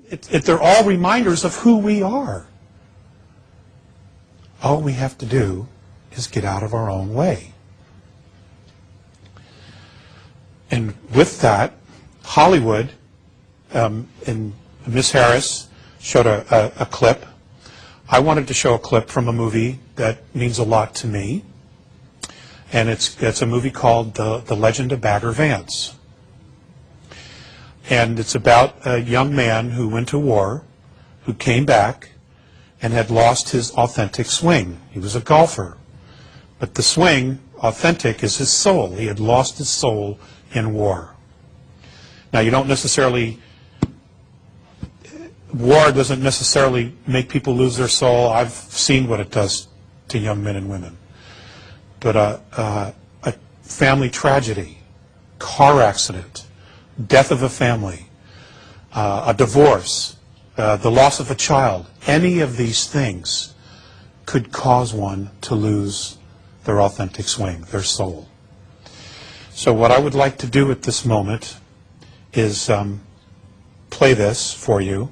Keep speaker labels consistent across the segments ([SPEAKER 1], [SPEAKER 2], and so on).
[SPEAKER 1] they're all reminders of who we are. All we have to do is get out of our own way. And with that, Hollywood, and Miss Harris showed a clip. I wanted to show a clip from a movie that means a lot to me. And it's a movie called The Legend of Bagger Vance. And it's about a young man who went to war, who came back, and had lost his authentic swing. He was a golfer. But the swing, authentic, is his soul. He had lost his soul in war. Now, you don't necessarily, war doesn't necessarily make people lose their soul. I've seen what it does to young men and women. But a family tragedy, car accident, death of a family, a divorce, the loss of a child, any of these things could cause one to lose their authentic swing, their soul. So what I would like to do at this moment is play this for you.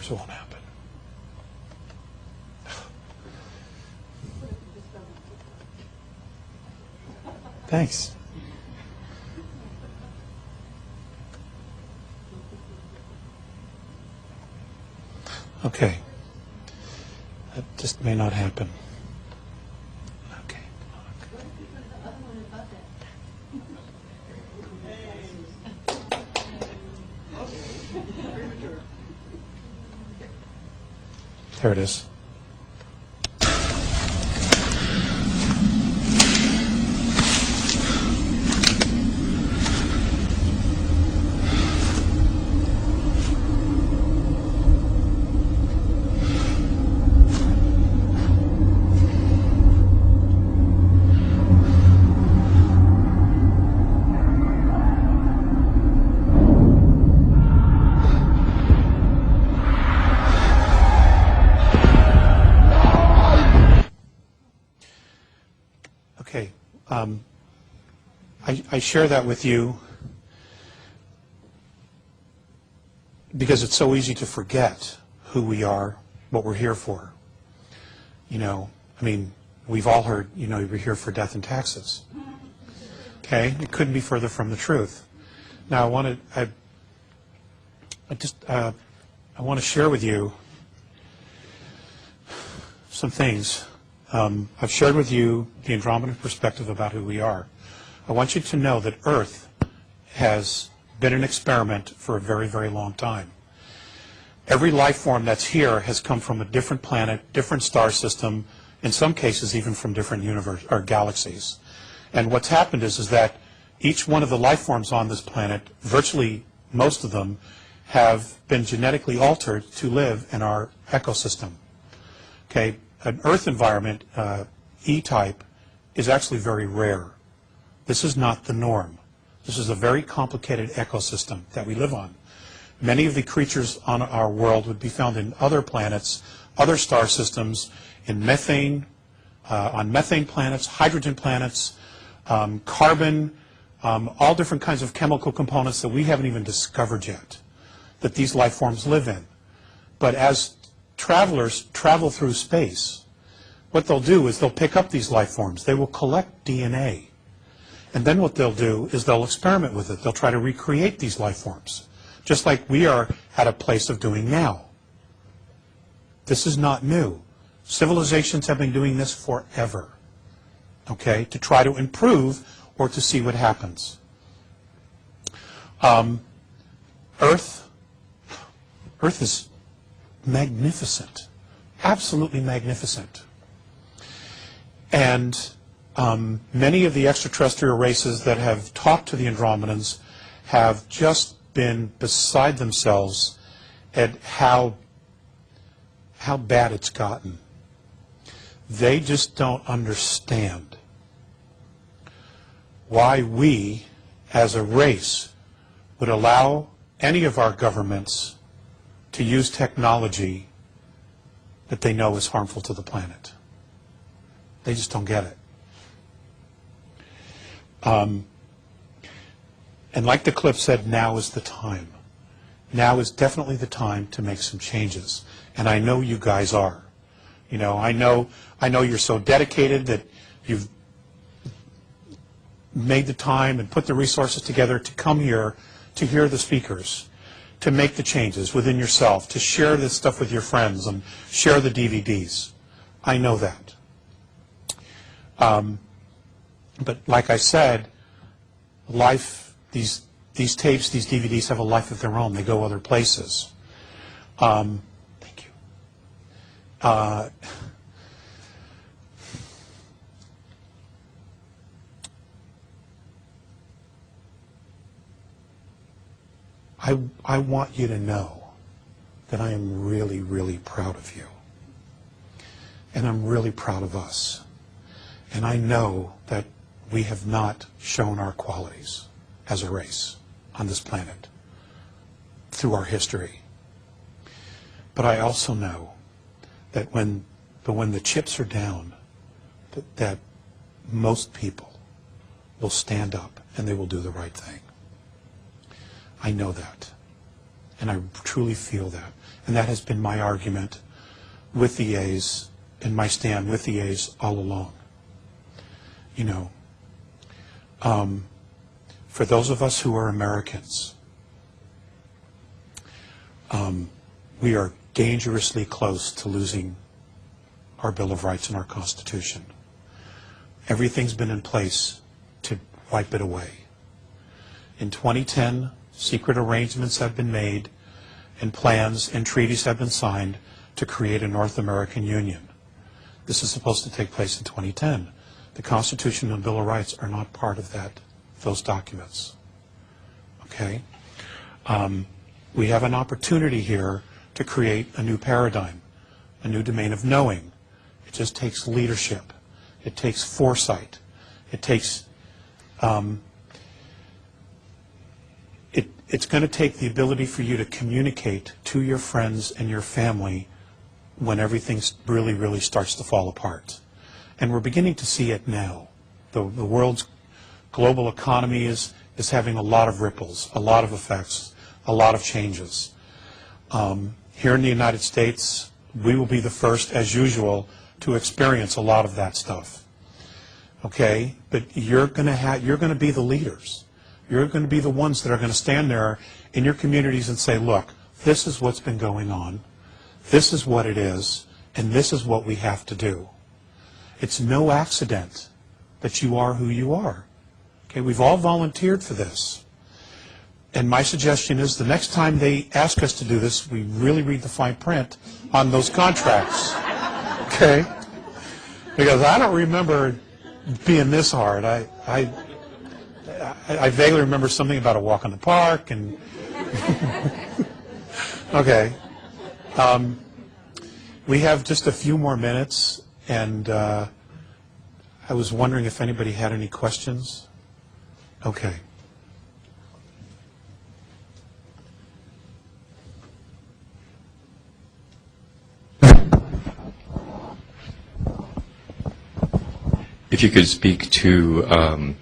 [SPEAKER 1] It won't happen. Thanks. Okay. That just may not happen. Okay. There it is. Okay, I share that with you because it's so easy to forget who we are, what we're here for. You know, I mean, we've all heard, you know, we're here for death and taxes. Okay, it couldn't be further from the truth. Now, I want to share with you some things. I've shared with you the Andromeda perspective about who we are. I want you to know that Earth has been an experiment for a very, very long time. Every life form that's here has come from a different planet, different star system, in some cases even from different universe or galaxies. And what's happened is that each one of the life forms on this planet, virtually most of them, have been genetically altered to live in our ecosystem. Okay. An Earth environment, E-type, is actually very rare. This is not the norm. This is a very complicated ecosystem that we live on. Many of the creatures on our world would be found in other planets, other star systems, in methane, on methane planets, hydrogen planets, carbon, all different kinds of chemical components that we haven't even discovered yet, that these life forms live in. But as travelers travel through space, what they'll do is they'll pick up these life forms. They will collect DNA. And then what they'll do is they'll experiment with it. They'll try to recreate these life forms, just like we are at a place of doing now. This is not new. Civilizations have been doing this forever, okay, to try to improve or to see what happens. Earth is magnificent, absolutely magnificent. And many of the extraterrestrial races that have talked to the Andromedans have just been beside themselves at how bad it's gotten. They just don't understand why we, as a race, would allow any of our governments to use technology that they know is harmful to the planet. They just don't get it. And like the clip said, now is the time. Now is definitely the time to make some changes. And I know you guys are. You know, I know you're so dedicated that you've made the time and put the resources together to come here to hear the speakers, to make the changes within yourself, to share this stuff with your friends and share the DVDs. I know that. But like I said, life, these tapes, these DVDs have a life of their own. They go other places. Thank you. I want you to know that I am really, really proud of you. And I'm really proud of us. And I know that we have not shown our qualities as a race on this planet through our history. But I also know that when the chips are down, that most people will stand up and they will do the right thing. I know that. And I truly feel that. And that has been my argument with the A's and my stand with the A's all along. You know, for those of us who are Americans, we are dangerously close to losing our Bill of Rights and our Constitution. Everything's been in place to wipe it away. In 2010, secret arrangements have been made and plans and treaties have been signed to create a North American Union. This is supposed to take place in 2010. The Constitution and Bill of Rights are not part of those documents. Okay? We have an opportunity here to create a new paradigm, a new domain of knowing. It just takes leadership. It takes foresight. It takes, it's going to take the ability for you to communicate to your friends and your family when everything really, really starts to fall apart. And we're beginning to see it now. The world's global economy is having a lot of ripples, a lot of effects, a lot of changes. Here in the United States, we will be the first, as usual, to experience a lot of that stuff. Okay? But you're going to be the leaders. You're going to be the ones that are going to stand there in your communities and say, look, this is what's been going on. This is what it is, and this is what we have to do. It's no accident that you are who you are. Okay, we've all volunteered for this. And my suggestion is the next time they ask us to do this, we really read the fine print on those contracts. Okay? Because I don't remember being this hard. I vaguely remember something about a walk in the park and okay. We have just a few more minutes, and I was wondering if anybody had any questions. Okay.
[SPEAKER 2] If you could speak to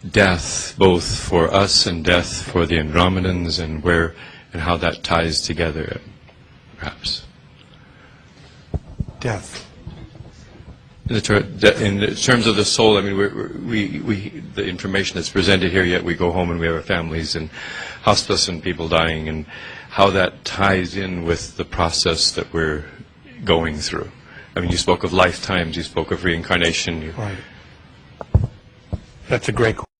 [SPEAKER 2] death, both for us and death for the Andromedans, and where and how that ties together, perhaps.
[SPEAKER 1] Death.
[SPEAKER 2] In terms of the soul, I mean, we the information that's presented here, yet we go home and we have our families and hospice and people dying, and how that ties in with the process that we're going through. I mean, you spoke of lifetimes, you spoke of reincarnation.
[SPEAKER 1] Right. That's a great question.